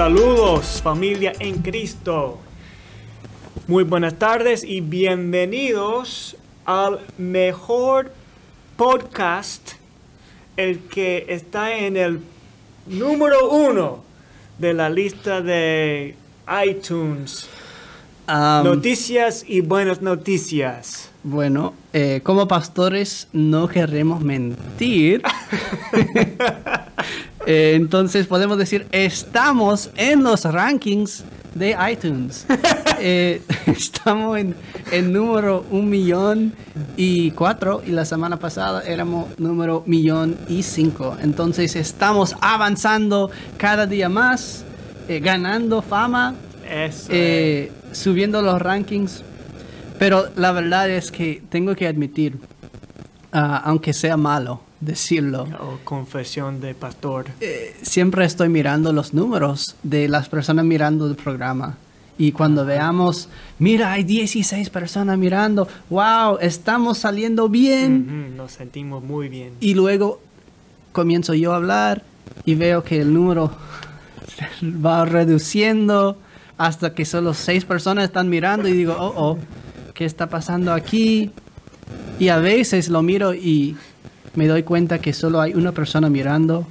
Saludos, familia en Cristo. Muy buenas tardes y bienvenidos al mejor podcast, el que está en el número 1 de la lista de iTunes. Noticias y buenas noticias. Bueno, como pastores no queremos mentir. Entonces podemos decir, estamos en los rankings de iTunes. Estamos en número 1,000,004 y la semana pasada éramos número 1,000,005. Entonces estamos avanzando cada día más, ganando fama, subiendo los rankings. Pero la verdad es que tengo que admitir, aunque sea malo decirlo. Confesión de pastor. Siempre estoy mirando los números de las personas mirando el programa. Y cuando veamos, mira, hay 16 personas mirando. ¡Wow! Estamos saliendo bien. Nos sentimos muy bien. Y luego comienzo yo a hablar y veo que el número va reduciendo hasta que solo 6 personas están mirando. Y digo, ¿qué está pasando aquí? Y a veces lo miro y me doy cuenta que solo hay una persona mirando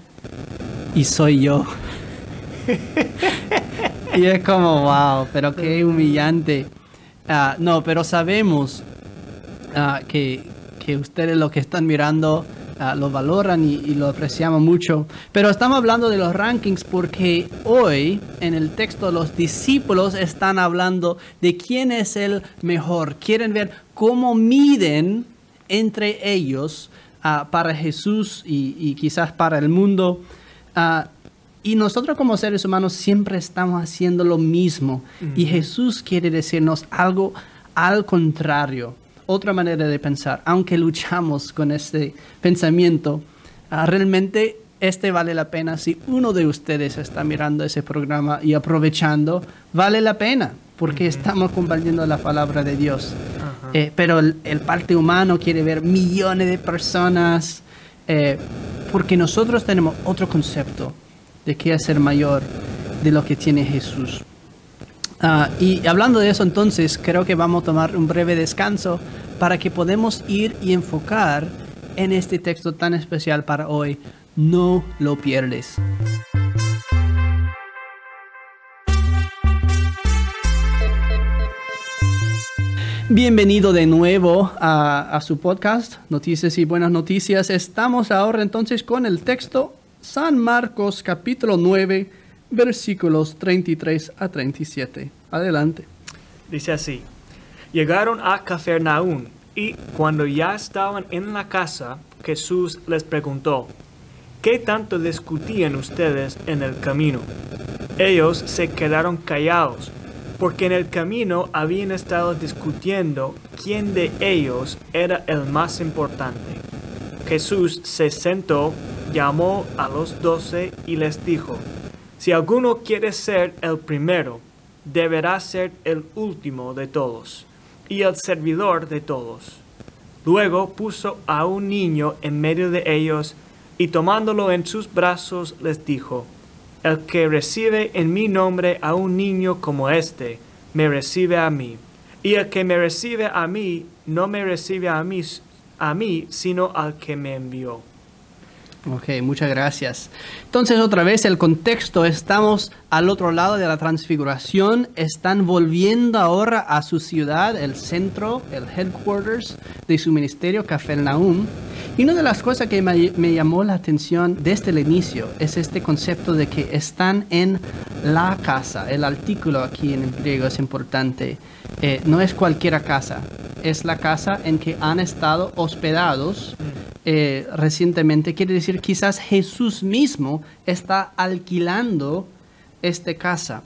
y soy yo. Y es como, wow, pero qué humillante. No, pero sabemos que ustedes lo que están mirando lo valoran y lo apreciamos mucho. Pero estamos hablando de los rankings porque hoy en el texto los discípulos están hablando de quién es el mejor. Quieren ver cómo miden entre ellos para Jesús y quizás para el mundo. Y nosotros como seres humanos siempre estamos haciendo lo mismo. Y Jesús quiere decirnos algo al contrario. Otra manera de pensar. Aunque luchamos con este pensamiento, realmente vale la pena. Si uno de ustedes está mirando ese programa y aprovechando, vale la pena. Porque estamos compartiendo la palabra de Dios. Pero el parte humano quiere ver millones de personas, porque nosotros tenemos otro concepto de qué es ser mayor de lo que tiene Jesús. Y hablando de eso, entonces, creo que vamos a tomar un breve descanso para que podamos ir y enfocar en este texto tan especial para hoy. No lo pierdes. Bienvenido de nuevo a su podcast, Noticias y Buenas Noticias. Estamos ahora entonces con el texto San Marcos capítulo 9, versículos 33 a 37. Adelante. Dice así: Llegaron a Cafarnaúm y cuando ya estaban en la casa, Jesús les preguntó: ¿qué tanto discutían ustedes en el camino? Ellos se quedaron callados, porque en el camino habían estado discutiendo quién de ellos era el más importante. Jesús se sentó, llamó a los 12 y les dijo: si alguno quiere ser el primero, deberá ser el último de todos y el servidor de todos. Luego puso a un niño en medio de ellos y tomándolo en sus brazos les dijo: el que recibe en mi nombre a un niño como este, me recibe a mí. Y el que me recibe a mí, no me recibe a mí, sino al que me envió. Ok, muchas gracias. Entonces, otra vez, el contexto, estamos al otro lado de la transfiguración, están volviendo ahora a su ciudad, el centro, el headquarters de su ministerio, Cafarnaúm. Y una de las cosas que me llamó la atención desde el inicio es este concepto de que están en la casa. El artículo aquí en el griego es importante. No es cualquier casa, es la casa en que han estado hospedados recientemente. Quiere decir, quizás Jesús mismo está alquilando esta casa.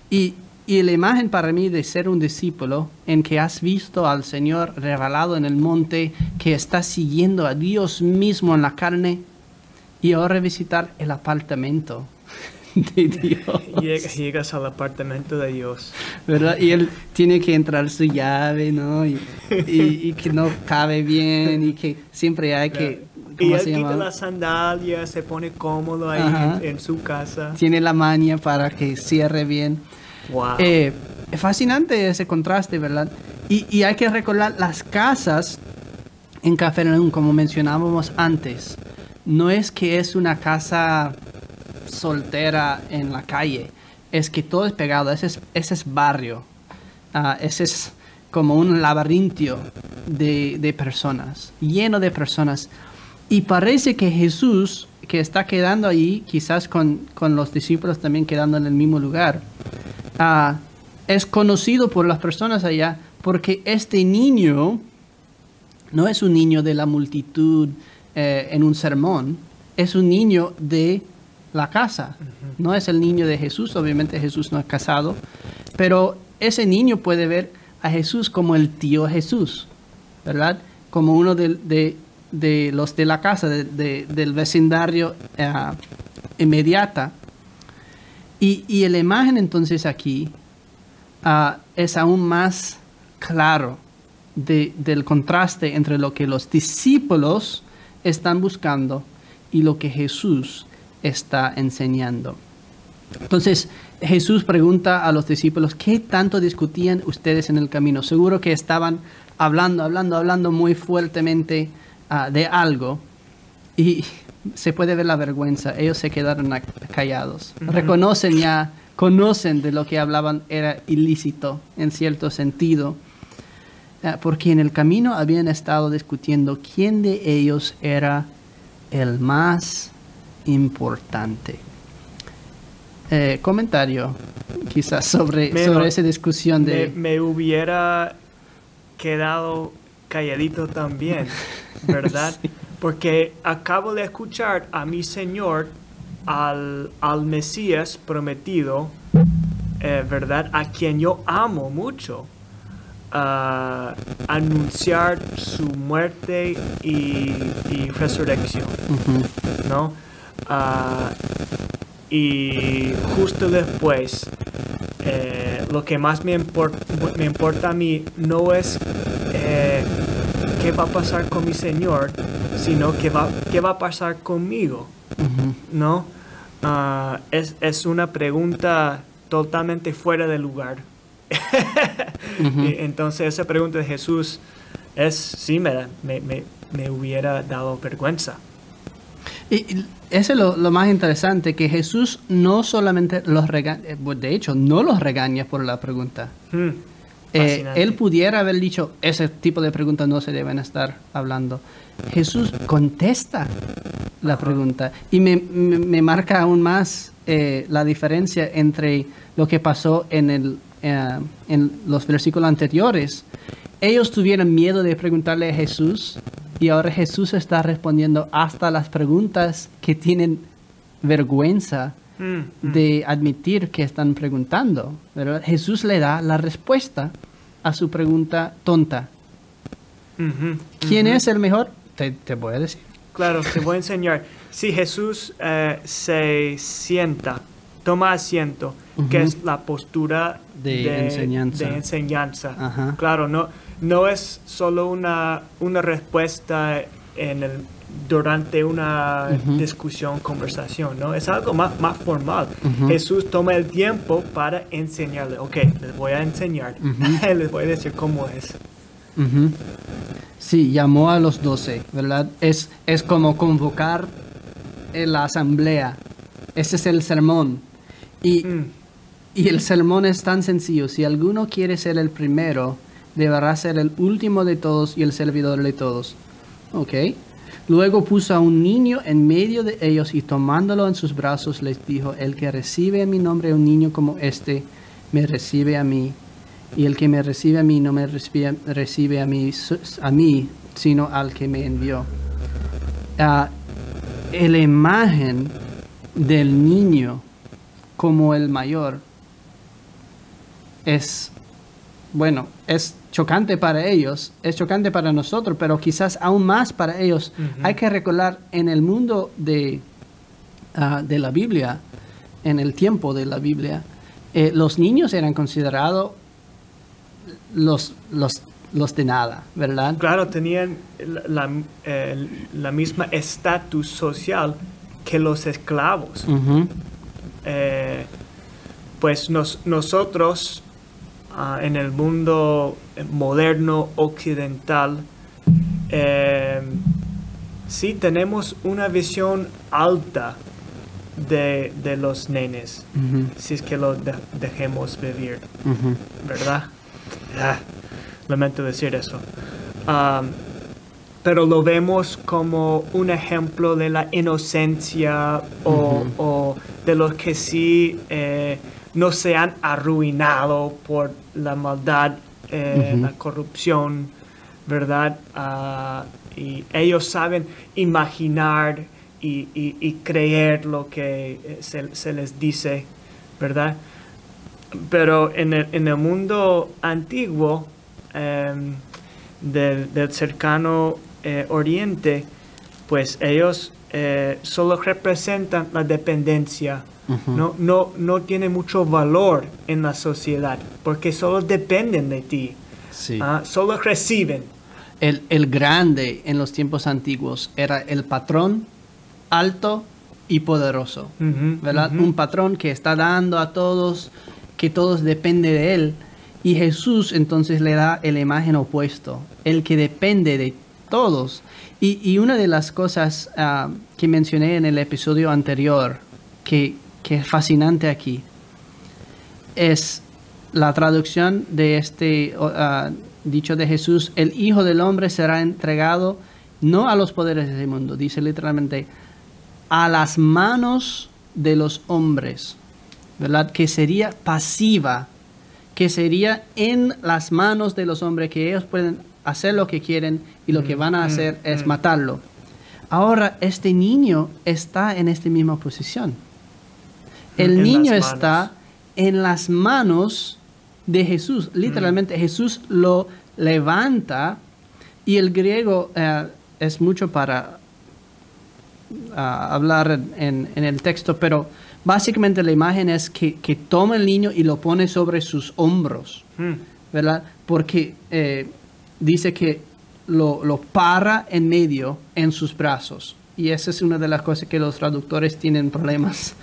Y la imagen para mí de ser un discípulo en que has visto al Señor revelado en el monte, que está siguiendo a Dios mismo en la carne, y ahora visitar el apartamento de Dios. Llegas al apartamento de Dios, ¿verdad? Y él tiene que entrar su llave, ¿no? Y que no cabe bien y que siempre hay que Y ¿cómo él se quita llama? las sandalias, se pone cómodo ahí Ajá. en su casa. Tiene la maña para que cierre bien. Wow. Es fascinante ese contraste, ¿verdad? Y hay que recordar las casas en Cafarnaúm, como mencionábamos antes. No es que es una casa soltera en la calle, es que todo es pegado, ese es barrio. Ese es como un laberinto de personas, lleno de personas. Y parece que Jesús, que está quedando ahí, quizás con los discípulos también quedando en el mismo lugar, es conocido por las personas allá porque este niño no es un niño de la multitud en un sermón, es un niño de la casa. No es el niño de Jesús, obviamente Jesús no es casado, pero ese niño puede ver a Jesús como el tío Jesús, ¿verdad? Como uno de los de la casa, del vecindario inmediata. Y la imagen entonces aquí es aún más claro del contraste entre lo que los discípulos están buscando y lo que Jesús está enseñando. Entonces Jesús pregunta a los discípulos, ¿qué tanto discutían ustedes en el camino? Seguro que estaban hablando muy fuertemente de algo, y se puede ver la vergüenza. Ellos se quedaron callados. Conocen de lo que hablaban era ilícito en cierto sentido, porque en el camino habían estado discutiendo quién de ellos era el más importante. Comentario quizás sobre esa discusión de... Me hubiera quedado calladito también, ¿verdad? Sí. Porque acabo de escuchar a mi Señor, al Mesías prometido, ¿verdad? A quien yo amo mucho, anunciar su muerte y resurrección, ¿no? Y justo después, lo que más me importa a mí no es qué va a pasar con mi Señor, sino qué va a pasar conmigo, ¿no? Es una pregunta totalmente fuera de lugar. Entonces esa pregunta de Jesús sí me hubiera dado vergüenza. Y eso es lo más interesante, que Jesús no solamente los regaña, de hecho no los regaña por la pregunta. Él pudiera haber dicho, ese tipo de preguntas no se deben estar hablando. Jesús contesta la pregunta, y me marca aún más la diferencia entre lo que pasó en los versículos anteriores. Ellos tuvieron miedo de preguntarle a Jesús, y ahora Jesús está respondiendo hasta las preguntas que tienen vergüenza de admitir que están preguntando, ¿verdad? Jesús le da la respuesta a su pregunta tonta. ¿Quién es el mejor? Te voy a decir. Claro, te voy a enseñar. Si Jesús se sienta, toma asiento, que es la postura de enseñanza. Ajá. Claro, no es solo una respuesta durante una discusión, conversación, ¿no? Es algo más formal. Jesús toma el tiempo para enseñarle. Ok, les voy a enseñar. Les voy a decir cómo es. Sí, llamó a los 12, ¿verdad? Es como convocar la asamblea. Ese es el sermón. Y el sermón es tan sencillo. Si alguno quiere ser el primero, deberá ser el último de todos y el servidor de todos. ¿Ok? Luego puso a un niño en medio de ellos y tomándolo en sus brazos les dijo, el que recibe en mi nombre a un niño como este, me recibe a mí. Y el que me recibe a mí no me recibe a mí, sino al que me envió. La imagen del niño como el mayor es chocante para ellos, es chocante para nosotros, pero quizás aún más para ellos. Hay que recordar, en el mundo de la Biblia, en el tiempo de la Biblia, los niños eran considerados los los de nada, ¿verdad? Claro, tenían la misma estatus social que los esclavos. Ujú. Pues nosotros en el mundo moderno occidental sí tenemos una visión alta de los nenes, Ujú. si es que los dejemos vivir, Ujú. ¿verdad? Lamento decir eso. Pero lo vemos como un ejemplo de la inocencia o de los que sí no se han arruinado por la maldad, la corrupción, ¿verdad? Y ellos saben imaginar y creer lo que se les dice, ¿verdad? Pero en el mundo antiguo del cercano Oriente, pues ellos solo representan la dependencia. Ujú. No tiene mucho valor en la sociedad porque solo dependen de ti. Sí. Solo reciben. El grande en los tiempos antiguos era el patrón alto y poderoso, Ujú, ¿verdad? ujú. Un patrón que está dando a todos, que todos dependen de él. Y Jesús entonces le da la imagen opuesto, el que depende de todos. Y una de las cosas que mencioné en el episodio anterior, que es fascinante aquí, es la traducción de este dicho de Jesús: el Hijo del Hombre será entregado no a los poderes de este mundo, dice literalmente, a las manos de los hombres, ¿verdad? Que sería pasiva, que sería en las manos de los hombres, que ellos pueden hacer lo que quieren y lo que van a hacer es matarlo. Ahora, este niño está en esta misma posición. El En niño las está manos. en las manos de Jesús. Literalmente Jesús lo levanta, y el griego es mucho para hablar en el texto, pero básicamente la imagen es que toma el niño y lo pone sobre sus hombros, ¿verdad? Porque dice que lo para en medio en sus brazos. Y esa es una de las cosas que los traductores tienen problemas.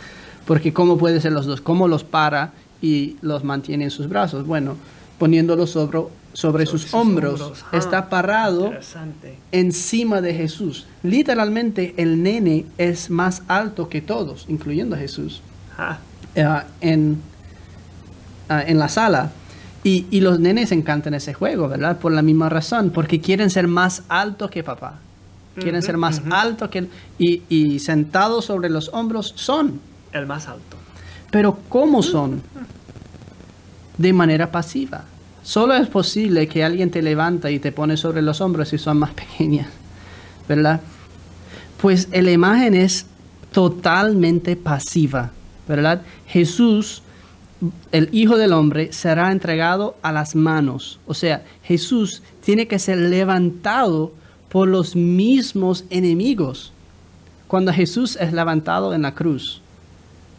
Porque ¿cómo puede ser los dos? ¿Cómo los para y los mantiene en sus brazos? Bueno, poniéndolos sobre sus hombros. Está parado Interesante. encima de Jesús. Literalmente el nene es más alto que todos, incluyendo a Jesús, en la sala. Y los nenes encantan ese juego, ¿verdad? Por la misma razón, porque quieren ser más altos que papá. Quieren ser más altos que él. Y sentados sobre los hombros son. El más alto. Pero ¿cómo son? De manera pasiva. Solo es posible que alguien te levanta y te pone sobre los hombros si son más pequeñas, ¿verdad? Pues la imagen es totalmente pasiva, ¿verdad? Jesús, el Hijo del Hombre, será entregado a las manos. O sea, Jesús tiene que ser levantado por los mismos enemigos. Cuando Jesús es levantado en la cruz,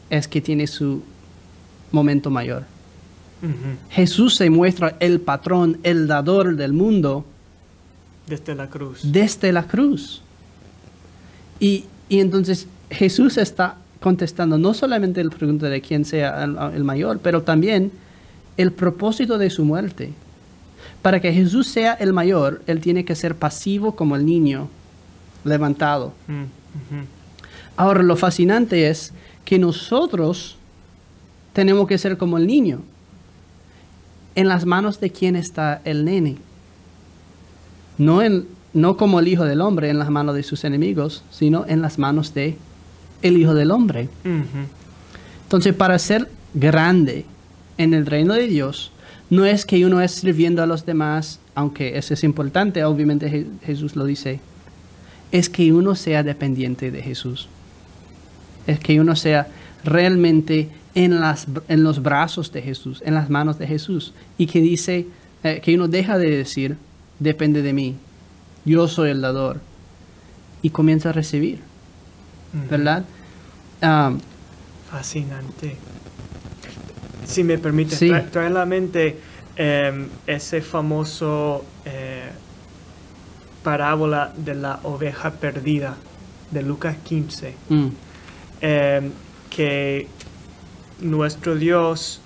es que tiene su momento mayor. Jesús se muestra el patrón, el dador del mundo Desde la cruz. desde la cruz. Y entonces Jesús está contestando no solamente la pregunta de quién sea el mayor, pero también el propósito de su muerte. Para que Jesús sea el mayor, él tiene que ser pasivo como el niño, levantado. Ahora, lo fascinante es que nosotros tenemos que ser como el niño. ¿En las manos de quién está el nene? No como el Hijo del Hombre en las manos de sus enemigos, sino en las manos de el Hijo del Hombre. Entonces, para ser grande en el reino de Dios, no es que uno es sirviendo a los demás, aunque eso es importante, obviamente Jesús lo dice. Es que uno sea dependiente de Jesús. Es que uno sea realmente en los brazos de Jesús, en las manos de Jesús. Y que dice, que uno deja de decir, depende de mí, yo soy el dador. Y comienza a recibir, ¿verdad? Fascinante. Si me permite, Sí. trae a la mente ese famoso parábola de la oveja perdida de Lucas 15, que nuestro Dios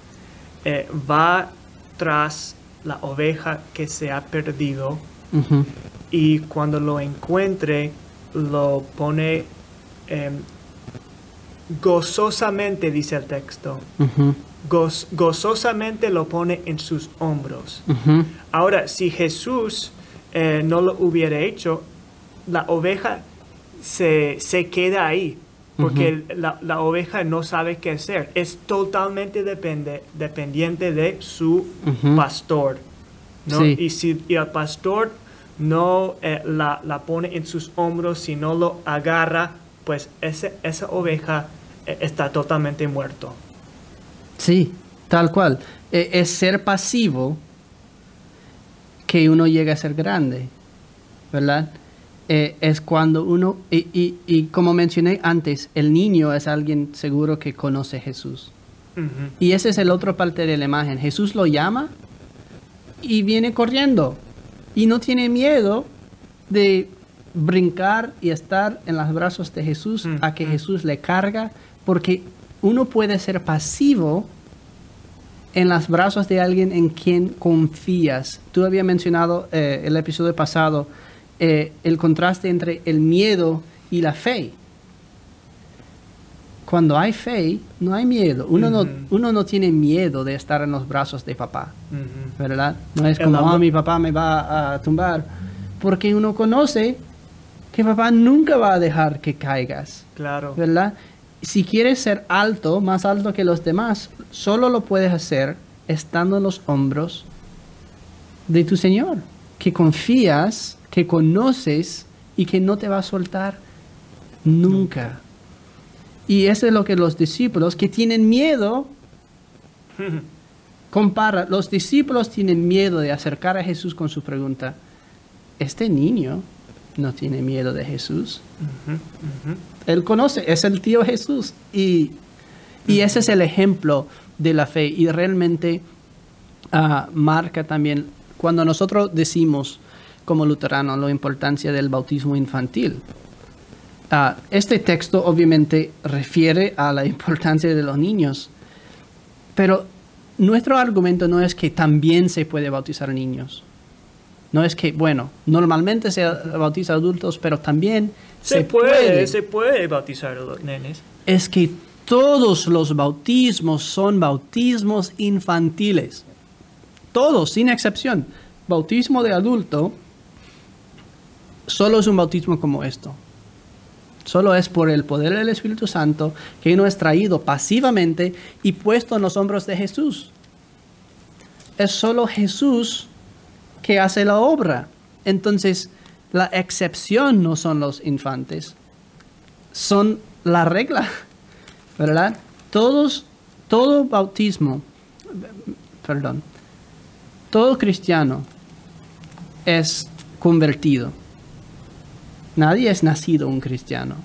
va tras la oveja que se ha perdido Ujú. y cuando lo encuentre lo pone gozosamente, dice el texto, Ujú. gozosamente lo pone en sus hombros. Ujú. Ahora, si Jesús no lo hubiera hecho, la oveja se queda ahí, porque la oveja no sabe qué hacer. Es totalmente dependiente de su Ujú. pastor, ¿no? Sí. Y si el pastor no la pone en sus hombros, si no lo agarra, pues esa oveja está totalmente muerto. Sí, tal cual. Es ser pasivo que uno llega a ser grande, ¿verdad? Es cuando uno, y como mencioné antes, el niño es alguien seguro que conoce a Jesús. Ujú. Y ese es el otro parte de la imagen. Jesús lo llama y viene corriendo. Y no tiene miedo de brincar y estar en los brazos de Jesús a que Jesús le carga, porque uno puede ser pasivo en los brazos de alguien en quien confías. Tú habías mencionado el episodio pasado el contraste entre el miedo y la fe. Cuando hay fe, no hay miedo. Uno no tiene miedo de estar en los brazos de papá, Ujú. ¿verdad? No es El como, amor- mi papá me va a tumbar. Porque uno conoce que papá nunca va a dejar que caigas, Claro. ¿verdad? Si quieres ser alto, más alto que los demás, solo lo puedes hacer estando en los hombros de tu Señor, que confías, que conoces y que no te va a soltar nunca. Y eso es lo que los discípulos que tienen miedo, compara, los discípulos tienen miedo de acercar a Jesús con su pregunta. Este niño no tiene miedo de Jesús. Ujú, ujú. Él conoce, es el tío Jesús. Y ese es el ejemplo de la fe. Y realmente marca también, cuando nosotros decimos como luteranos la importancia del bautismo infantil. Este texto obviamente refiere a la importancia de los niños. Pero nuestro argumento no es que también se puede bautizar niños. No es que, bueno, normalmente se bautiza adultos, pero también Se puede bautizar a los nenes. Es que todos los bautismos son bautismos infantiles. Todos, sin excepción. Bautismo de adulto solo es un bautismo como esto. Solo es por el poder del Espíritu Santo que uno es traído pasivamente y puesto en los hombros de Jesús. Es solo Jesús que hace la obra. Entonces, la excepción no son los infantes, son la regla, ¿verdad? Todo bautismo, perdón, todo cristiano es convertido. Nadie es nacido un cristiano,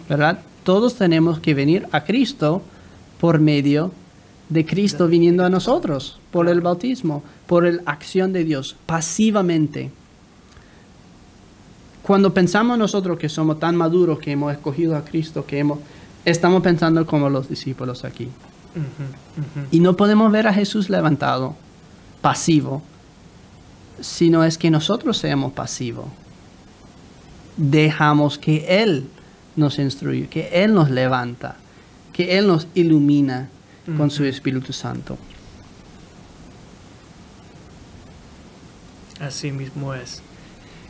¿verdad? Todos tenemos que venir a Cristo por medio de Cristo viniendo a nosotros, por el bautismo, por la acción de Dios, pasivamente. Cuando pensamos nosotros que somos tan maduros, que hemos escogido a Cristo, estamos pensando como los discípulos aquí. Y no podemos ver a Jesús levantado, pasivo, sino es que nosotros seamos pasivos. Dejamos que Él nos instruye, que Él nos levanta, que Él nos ilumina con su Espíritu Santo. Así mismo es.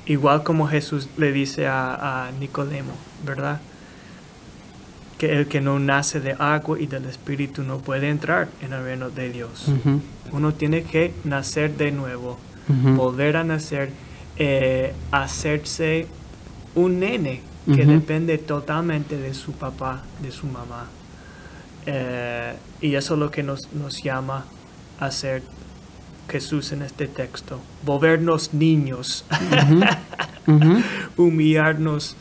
Igual como Jesús le dice a Nicodemo, ¿verdad? Que el que no nace de agua y del Espíritu no puede entrar en el reino de Dios. Ujú, Uno tiene que nacer de nuevo, ujú. volver a nacer, hacerse un nene que Ujú. depende totalmente de su papá, de su mamá. Y eso es lo que nos llama a hacer Jesús en este texto. Volvernos niños, Ujú. humillarnos,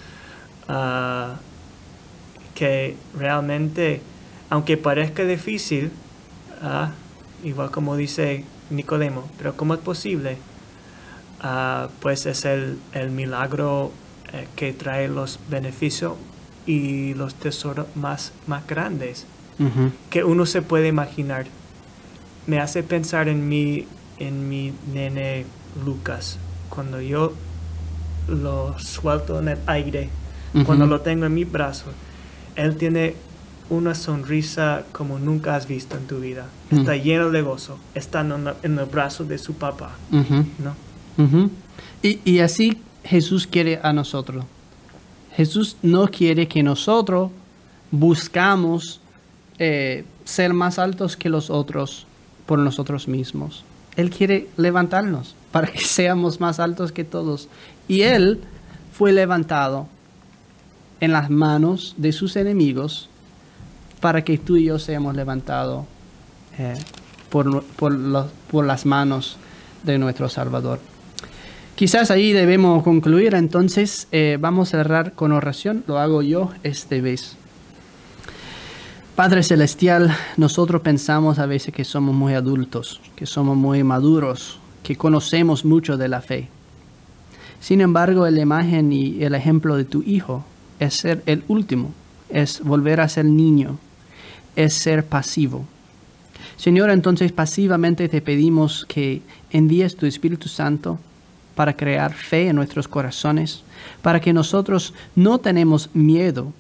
que realmente, aunque parezca difícil, igual como dice Nicodemo, pero ¿cómo es posible? Pues es el milagro que trae los beneficios y los tesoros más grandes que uno se puede imaginar. Me hace pensar en mi nene Lucas, cuando yo lo suelto en el aire, cuando lo tengo en mi brazo, él tiene una sonrisa como nunca has visto en tu vida. Está lleno de gozo, está en el brazo de su papá, ¿no? Y así Jesús quiere a nosotros. Jesús no quiere que nosotros buscamos ser más altos que los otros por nosotros mismos. Él quiere levantarnos para que seamos más altos que todos. Y Él fue levantado en las manos de sus enemigos para que tú y yo seamos levantados por las manos de nuestro Salvador. Quizás ahí debemos concluir, entonces vamos a cerrar con oración. Lo hago yo esta vez. Padre Celestial, nosotros pensamos a veces que somos muy adultos, que somos muy maduros, que conocemos mucho de la fe. Sin embargo, la imagen y el ejemplo de tu Hijo es ser el último, es volver a ser niño, es ser pasivo. Señor, entonces pasivamente te pedimos que envíes tu Espíritu Santo para crear fe en nuestros corazones, para que nosotros no tenemos miedo,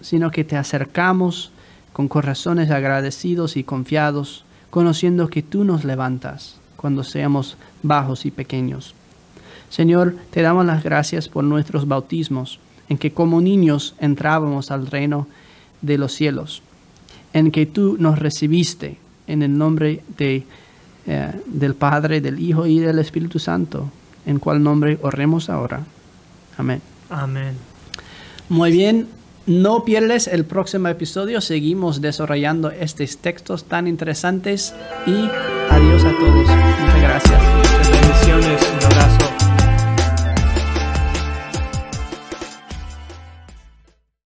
sino que te acercamos con corazones agradecidos y confiados, conociendo que tú nos levantas cuando seamos bajos y pequeños. Señor, te damos las gracias por nuestros bautismos, en que como niños entrábamos al reino de los cielos, en que tú nos recibiste en el nombre del Padre, del Hijo y del Espíritu Santo, en cual nombre oremos ahora. Amén. Amén. Muy bien, no pierdes el próximo episodio. Seguimos desarrollando estos textos tan interesantes y adiós a todos. Muchas gracias. Bendiciones. Un abrazo.